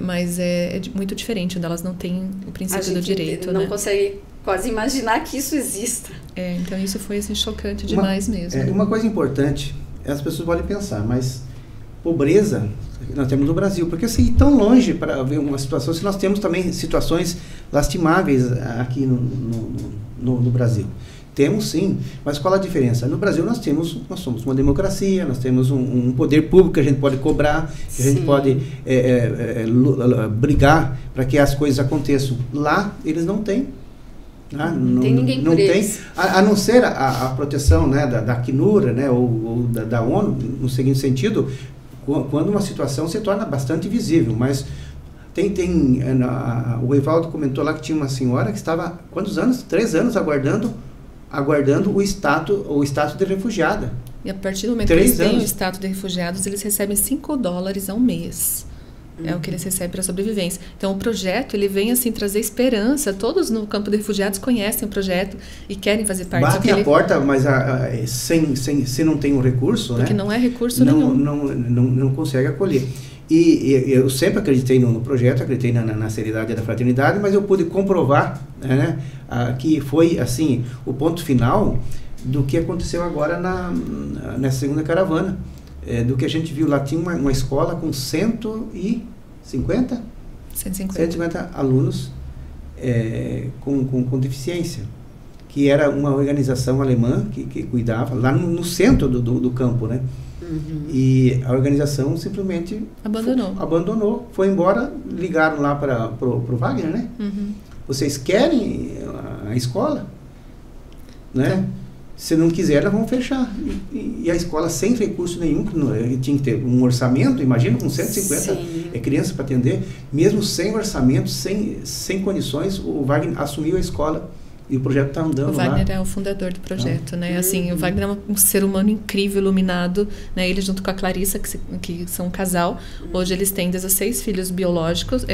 Mas é muito diferente, onde elas não têm o princípio do direito, não consegue quase imaginar que isso exista. Então isso foi, assim, chocante demais mesmo. Uma coisa importante, as pessoas podem pensar, mas pobreza nós temos no Brasil, porque assim, tão longe para ver uma situação, se nós temos também situações lastimáveis aqui no Brasil. Temos sim, mas qual a diferença? No Brasil nós somos uma democracia, nós temos um poder público que a gente pode cobrar, que a gente pode brigar para que as coisas aconteçam. Lá eles não têm. Não tem ninguém por eles. A não ser a proteção, né, da Acnur, né, ou da ONU, no seguinte sentido, quando uma situação se torna bastante visível, mas o Evaldo comentou lá que tinha uma senhora que estava, quantos anos? 3 anos aguardando o status de refugiada. E a partir do momento que eles têm o status de refugiados, eles recebem $5 ao mês. É o que eles recebem para sobrevivência. Então, o projeto, ele vem, assim, trazer esperança. Todos no campo de refugiados conhecem o projeto e querem fazer parte. Bate a porta, mas se não tem um recurso, porque, né? Não é recurso nenhum. Não consegue acolher. E eu sempre acreditei no projeto, acreditei na seriedade da fraternidade, mas eu pude comprovar, né, que foi, assim, o ponto final do que aconteceu agora nessa segunda caravana. Do que a gente viu lá, tinha uma escola com 150 alunos, com deficiência, que era uma organização alemã que cuidava, lá no centro do campo, né? E a organização simplesmente abandonou, foi embora, ligaram lá para o Wagner, né? Vocês querem a escola? Né? Então, se não quiser, nós vamos fechar. E a escola sem recurso nenhum, tinha que ter um orçamento, imagina, com 150 crianças para atender, mesmo sem orçamento, sem condições, o Wagner assumiu a escola e o projeto está andando lá. O Wagner é o fundador do projeto, né? Assim, o Wagner é um ser humano incrível, iluminado, né? Ele junto com a Clarissa, que são um casal, hoje eles têm 16 filhos biológicos,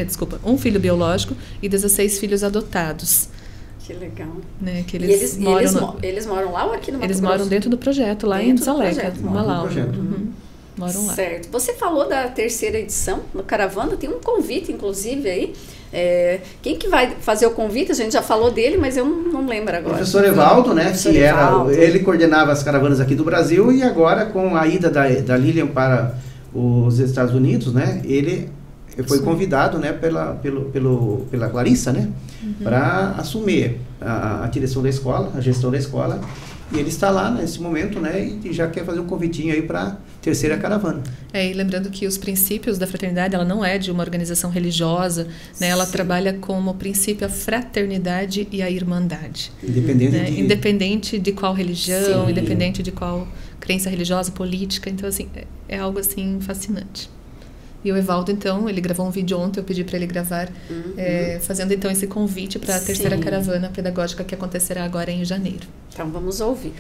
um filho biológico e 16 filhos adotados. Que legal. Né, que eles moram lá ou aqui no Mato Grosso? Eles moram dentro do projeto, lá em Zaleca, no Malau. Moram lá. Certo. Você falou da terceira edição no Caravana, tem um convite, inclusive, aí. Quem que vai fazer o convite? A gente já falou dele, mas eu não lembro agora. O professor Evaldo, né? Ele coordenava as caravanas aqui do Brasil e agora, com a ida da Lilian para os Estados Unidos, né? Ele foi convidado, né, pela Clarissa, né, para assumir a direção da escola, a gestão da escola, e ele está lá nesse momento, né, e já quer fazer um convitinho aí para a terceira caravana. E lembrando que os princípios da fraternidade, ela não é de uma organização religiosa, né, ela trabalha como princípio a fraternidade e a irmandade. Independente de qual religião, independente de qual crença religiosa, política, então assim, é algo assim fascinante. E o Evaldo, então, ele gravou um vídeo ontem, eu pedi para ele gravar, fazendo então esse convite para a terceira caravana pedagógica que acontecerá agora em janeiro. Então vamos ouvir.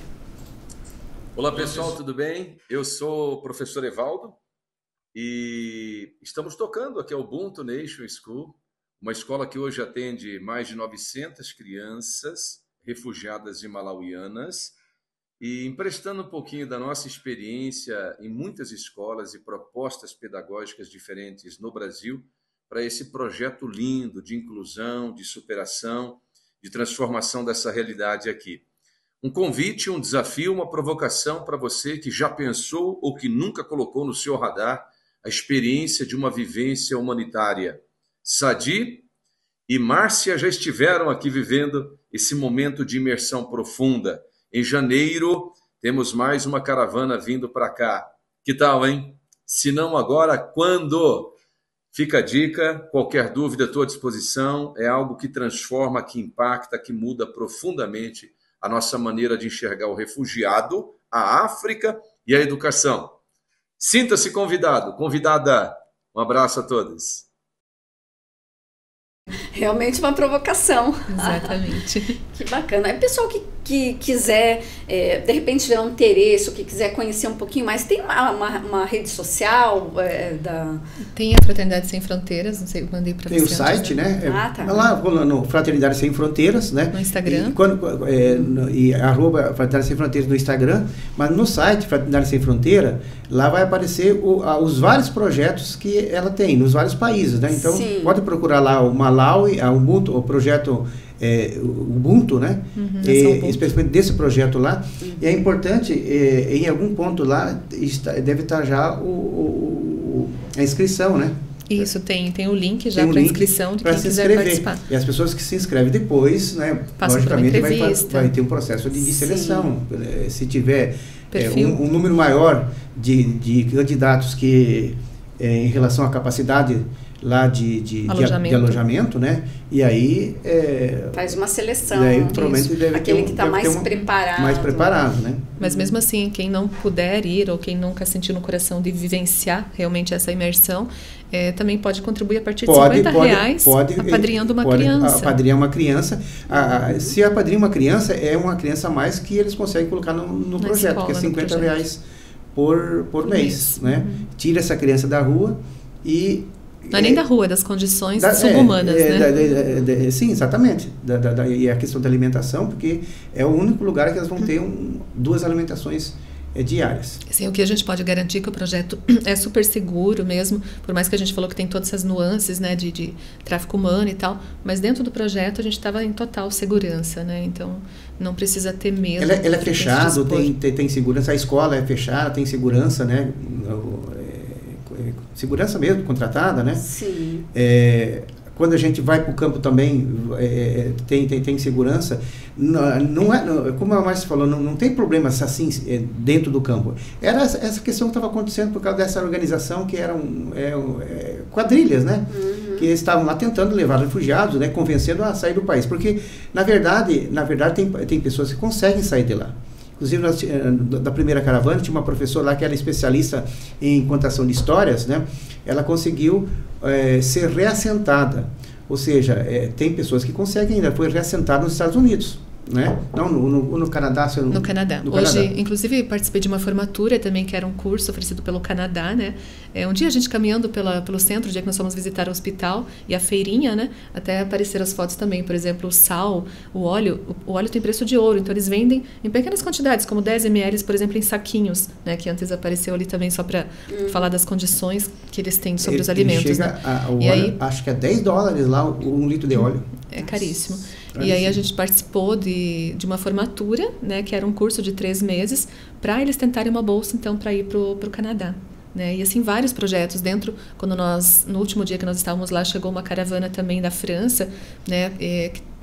Olá pessoal, tudo bem? Eu sou o professor Evaldo e estamos tocando aqui a Ubuntu Nation School, uma escola que hoje atende mais de 900 crianças refugiadas e malauianas, e emprestando um pouquinho da nossa experiência em muitas escolas e propostas pedagógicas diferentes no Brasil para esse projeto lindo de inclusão, de superação, de transformação dessa realidade aqui. Um convite, um desafio, uma provocação para você que já pensou ou que nunca colocou no seu radar a experiência de uma vivência humanitária. Sadi e Márcia já estiveram aqui vivendo esse momento de imersão profunda. Em janeiro, temos mais uma caravana vindo para cá. Que tal, hein? Se não agora, quando? Fica a dica, qualquer dúvida, estou à disposição. É algo que transforma, que impacta, que muda profundamente a nossa maneira de enxergar o refugiado, a África e a educação. Sinta-se convidado, convidada. Um abraço a todos. Realmente uma provocação. Exatamente. Que bacana. É pessoal que quiser, de repente, tiver um interesse, ou que quiser conhecer um pouquinho mais, tem uma rede social Tem a Fraternidade Sem Fronteiras, não sei, eu mandei para você. Tem o site, né? Tá. Lá no Fraternidade Sem Fronteiras, né? No Instagram. E arroba Fraternidade Sem Fronteiras no Instagram, mas no site Fraternidade Sem Fronteira, lá vai aparecer os vários projetos que ela tem, nos vários países, né? Então, pode procurar lá o Malawi, a Ubuntu, o projeto Ubuntu, né? Especialmente desse projeto lá. E é importante, em algum ponto lá, deve estar já a inscrição, né? Isso, tem o link já para inscrição de quem quiser participar. E as pessoas que se inscrevem depois, né? Logicamente vai ter um processo de seleção. Se tiver um número maior de candidatos que, em relação à capacidade lá de alojamento, né? E aí faz uma seleção. Provavelmente deve aquele que está mais preparado. Mais preparado, né? Mas mesmo assim, quem não puder ir ou quem nunca sentiu no coração de vivenciar realmente essa imersão, também pode contribuir a partir de R$50 apadrinhando uma criança. Apadrinhar uma criança. Se apadrinha uma criança, é uma criança a mais que eles conseguem colocar no projeto, escola, que é R$50 por mês, né? Tira essa criança da rua e... Não é nem da rua, é das condições subhumanas, né? Sim, exatamente. E a questão da alimentação, porque é o único lugar que elas vão ter 2 alimentações diárias. Sim, o que a gente pode garantir é que o projeto é super seguro mesmo, por mais que a gente falou que tem todas essas nuances, né, de tráfico humano e tal, mas dentro do projeto a gente estava em total segurança, né? Então não precisa ter medo. Ela é fechada, tem segurança, a escola é fechada, tem segurança, né? Segurança mesmo, contratada, né? Sim. quando a gente vai para o campo também, tem segurança. Não é, como a Márcia falou, não tem problema assim dentro do campo. Era essa questão que estava acontecendo por causa dessa organização que eram quadrilhas, né? Que estavam lá tentando levar refugiados, né? Convencendo a sair do país. Porque, na verdade tem pessoas que conseguem sair de lá. Inclusive, da primeira caravana, tinha uma professora lá que era especialista em contação de histórias, né? Ela conseguiu ser reassentada. Ou seja, tem pessoas que conseguem ainda, foi reassentada nos Estados Unidos. Né? Não, no Canadá. No Canadá. Hoje, inclusive, participei de uma formatura também, que era um curso oferecido pelo Canadá, né? Um dia a gente caminhando pelo centro, o dia que nós fomos visitar o hospital e a feirinha, né? Até apareceram as fotos também, por exemplo, o sal, o óleo tem preço de ouro, então eles vendem em pequenas quantidades, como 10 ml, por exemplo, em saquinhos, né? Que antes apareceu ali também só para falar das condições que eles têm sobre os alimentos. Chega né? E óleo, aí, acho que é $10 lá, 1 litro de óleo. É caríssimo. E aí a gente participou de uma formatura, né, que era um curso de 3 meses, para eles tentarem uma bolsa, então, para ir para o Canadá. Né? E assim, vários projetos dentro, no último dia que nós estávamos lá, chegou uma caravana também da França, né,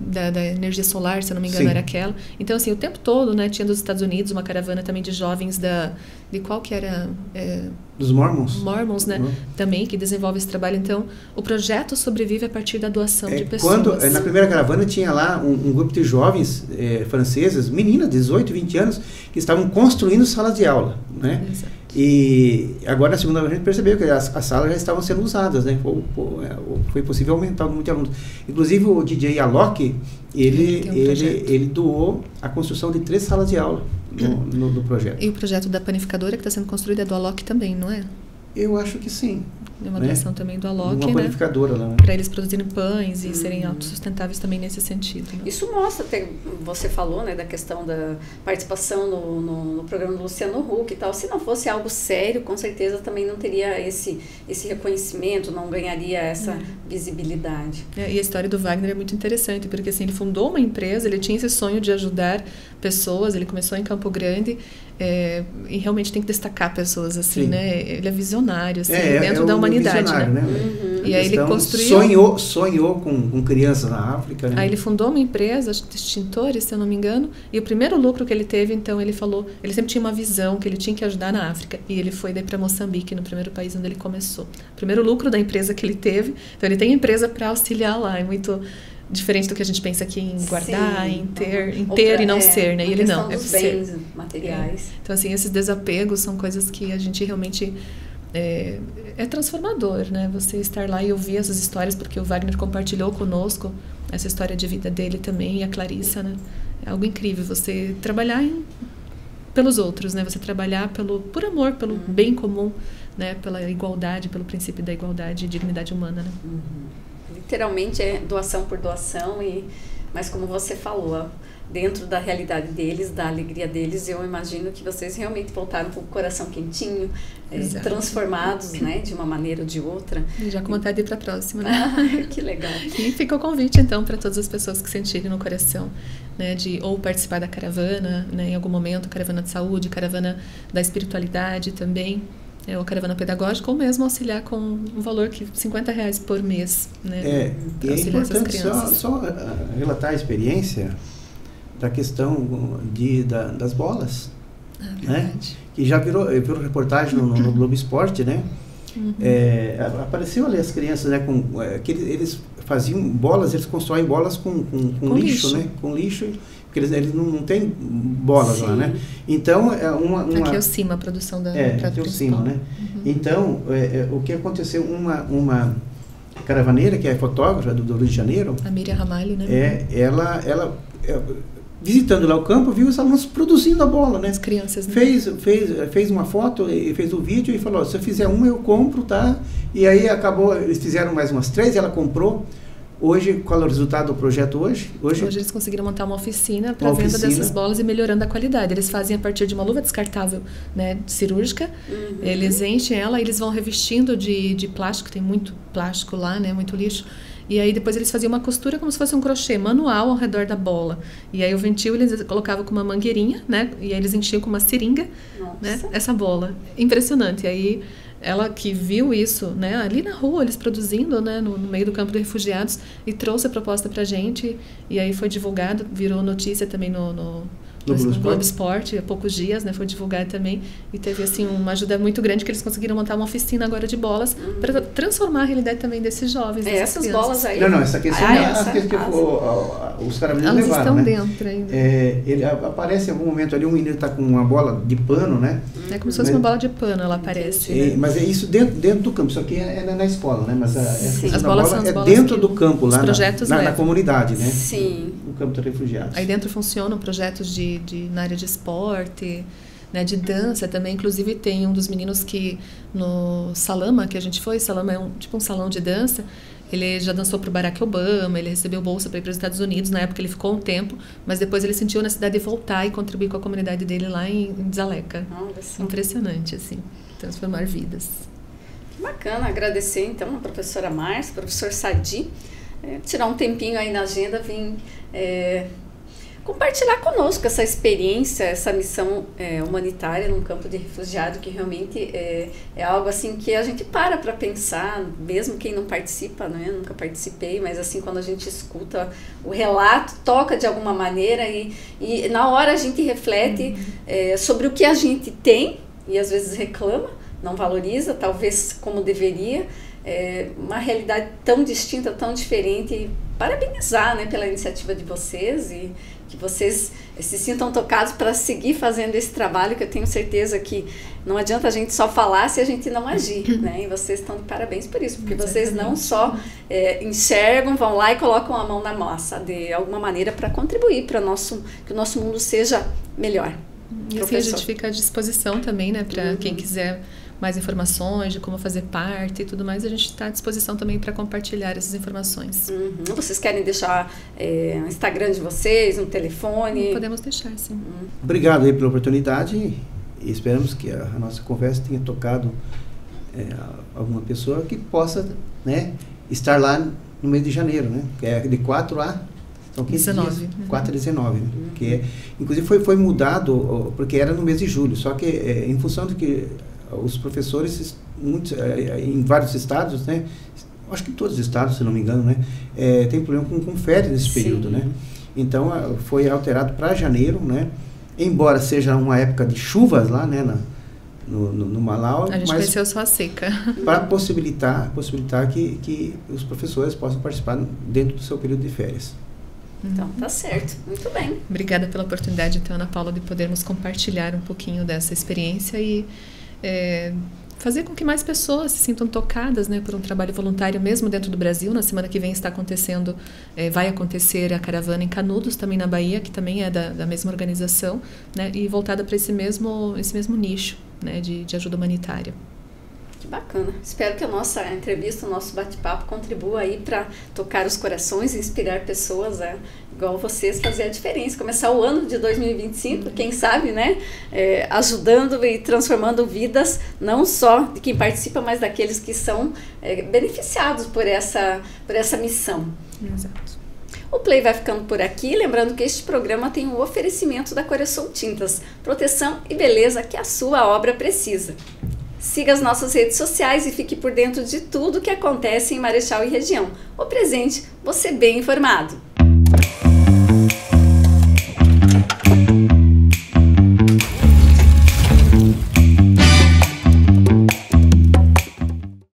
da energia solar, se eu não me engano. Sim. Era aquela. Então, assim, o tempo todo, né, tinha dos Estados Unidos uma caravana também de jovens de qual que era? Dos Mormons. Mormons, né, também, que desenvolve esse trabalho. Então, o projeto sobrevive a partir da doação de pessoas. Na primeira caravana tinha lá um grupo de jovens franceses, meninas, 18, 20 anos, que estavam construindo salas de aula, né? Exato. E agora, na segunda vez, a gente percebeu que as salas já estavam sendo usadas, né? Foi possível aumentar o número de alunos. Inclusive, o DJ Alok, ele doou a construção de 3 salas de aula no projeto. E o projeto da panificadora que está sendo construído é do Alok também, não é? Eu acho que sim. É uma doação também do Alok, uma panificadora lá. Para eles produzirem pães e serem autossustentáveis também nesse sentido. Né? Isso mostra, você falou, né, da questão da participação no programa do Luciano Huck e tal. Se não fosse algo sério, com certeza também não teria esse reconhecimento, não ganharia essa visibilidade. E a história do Wagner é muito interessante, porque assim, ele fundou uma empresa, ele tinha esse sonho de ajudar pessoas, ele começou em Campo Grande, e realmente tem que destacar pessoas assim, né? Ele é visionário, assim, dentro da humanidade, né? E aí ele construiu... Sonhou com crianças na África, né? Aí ele fundou uma empresa, acho que de extintores, se eu não me engano, e o primeiro lucro que ele teve, então, ele falou, ele sempre tinha uma visão que ele tinha que ajudar na África, e ele foi daí para Moçambique, no primeiro país onde ele começou. O primeiro lucro da empresa que ele teve, então ele tem empresa para auxiliar lá, é muito... diferente do que a gente pensa aqui em guardar, em ter e não ser, né? E ele não, dos bens materiais. Então, assim, esses desapegos são coisas que a gente realmente é transformador, né? Você estar lá e ouvir essas histórias, porque o Wagner compartilhou conosco essa história de vida dele também, e a Clarissa, né? É algo incrível, você trabalhar pelos outros, né? Você trabalhar por amor, pelo bem comum, né? Pela igualdade, pelo princípio da igualdade e dignidade humana, né? Literalmente é doação por doação, mas como você falou, dentro da realidade deles, da alegria deles, eu imagino que vocês realmente voltaram com o coração quentinho, transformados, né, de uma maneira ou de outra. E já com vontade de ir para a próxima, né? Que legal. E fica o convite, então, para todas as pessoas que sentirem no coração, né, de ou participar da caravana, né, em algum momento, caravana de saúde, caravana da espiritualidade também, ou caravana pedagógica, ou mesmo auxiliar com um valor que R$50 por mês, né? E é importante só relatar a experiência da questão das bolas, né? Que já virou reportagem no Globo Esporte, né? Apareceu ali as crianças, né? Que eles faziam bolas, eles constroem bolas com lixo, né? Com lixo, porque eles não têm bolas lá, né? Então, aqui é o CIMA, a produção da aqui é o CIMA, né? Então, o que aconteceu, uma caravaneira, que é fotógrafa do Rio de Janeiro... A Miriam Ramalho, né? Ela visitando lá o campo, viu os alunos produzindo a bola, né? As crianças, né? Fez uma foto, e fez o vídeo e falou, se eu fizer uma, eu compro, tá? E aí eles fizeram mais umas 3, ela comprou. Hoje, qual é o resultado do projeto hoje? Hoje eles conseguiram montar uma oficina para venda dessas bolas e melhorando a qualidade. Eles fazem a partir de uma luva descartável, né, cirúrgica. Eles enchem ela e eles vão revestindo de plástico, tem muito plástico lá, né, muito lixo. E aí depois eles faziam uma costura como se fosse um crochê manual ao redor da bola. E aí o ventil eles colocavam com uma mangueirinha, né? E aí eles enchiam com uma seringa, né? Essa bola. Impressionante. E aí ela que viu isso, né, ali na rua, eles produzindo, né, no meio do campo de refugiados, e trouxe a proposta pra gente, e aí foi divulgado, virou notícia também no Globo Esporte, há poucos dias, né, foi divulgado também, e teve assim uma ajuda muito grande, que eles conseguiram montar uma oficina agora de bolas para transformar a realidade também desses jovens. Essas crianças. Bolas aí. Não, essa questão os carabineros elas levaram, estão né? dentro ainda. Ele aparece em algum momento ali, um menino está com uma bola de pano, né? É como se fosse uma bola de pano, ela aparece. Né? Mas é isso dentro do campo, isso aqui é na escola, né? Mas as bolas são as bolas dentro do campo, lá na comunidade, né? Sim. O campo de refugiados. Aí dentro funcionam projetos na área de esporte, né, de dança também. Inclusive tem um dos meninos que no Salama, que a gente foi, Salama é um salão de dança, ele já dançou para o Barack Obama, ele recebeu bolsa para ir para os Estados Unidos, na época ele ficou um tempo, mas depois ele sentiu a necessidade de voltar e contribuir com a comunidade dele lá em Dzaleca. Impressionante, assim, transformar vidas. Que bacana, agradecer então a professora Márcia, professor Sadi, tirar um tempinho aí na agenda, vir compartilhar conosco essa experiência, essa missão humanitária num campo de refugiado, que realmente é algo assim que a gente para pensar, mesmo quem não participa, né? Nunca participei, mas assim, quando a gente escuta o relato, toca de alguma maneira e na hora a gente reflete sobre o que a gente tem e às vezes reclama, não valoriza, talvez como deveria, uma realidade tão distinta, tão diferente. E parabenizar, né, pela iniciativa de vocês e que vocês se sintam tocados para seguir fazendo esse trabalho, que eu tenho certeza que não adianta a gente só falar se a gente não agir, né? E vocês estão de parabéns por isso, porque vocês não só enxergam, vão lá e colocam a mão na massa de alguma maneira para contribuir para que o nosso mundo seja melhor. E assim a gente fica à disposição também, né, para quem quiser mais informações de como fazer parte e tudo mais, a gente está à disposição também para compartilhar essas informações. Vocês querem deixar o Instagram de vocês, um telefone? Podemos deixar, sim. Obrigado aí pela oportunidade e esperamos que a nossa conversa tenha tocado alguma pessoa que possa, né, estar lá no mês de janeiro, né, que é de 4 a... São 15 19. dias, 4 a 19, né? Que inclusive foi mudado, porque era no mês de julho, só que em função de que os professores, em vários estados, né, acho que todos os estados, se não me engano, né, tem problema com férias nesse período, né? Então foi alterado para janeiro, né? Embora seja uma época de chuvas lá, né, no Malau, a gente conheceu só a seca. Para possibilitar que os professores possam participar dentro do seu período de férias. Então, tá certo. Muito bem. Obrigada pela oportunidade, então, Ana Paula, de podermos compartilhar um pouquinho dessa experiência e fazer com que mais pessoas se sintam tocadas, né, por um trabalho voluntário mesmo dentro do Brasil. Na semana que vem está acontecendo, vai acontecer a caravana em Canudos, também na Bahia, que também é da mesma organização, né, e voltada para esse mesmo nicho, né, de ajuda humanitária. Que bacana. Espero que a nossa entrevista, o nosso bate-papo contribua aí para tocar os corações e inspirar pessoas igual vocês, fazer a diferença. Começar o ano de 2025, quem sabe, né? Ajudando e transformando vidas, não só de quem participa, mas daqueles que são beneficiados por essa missão. Exato. O Play vai ficando por aqui, lembrando que este programa tem um oferecimento da Coração Tintas, proteção e beleza que a sua obra precisa. Siga as nossas redes sociais e fique por dentro de tudo que acontece em Marechal e região. O presente, você bem informado.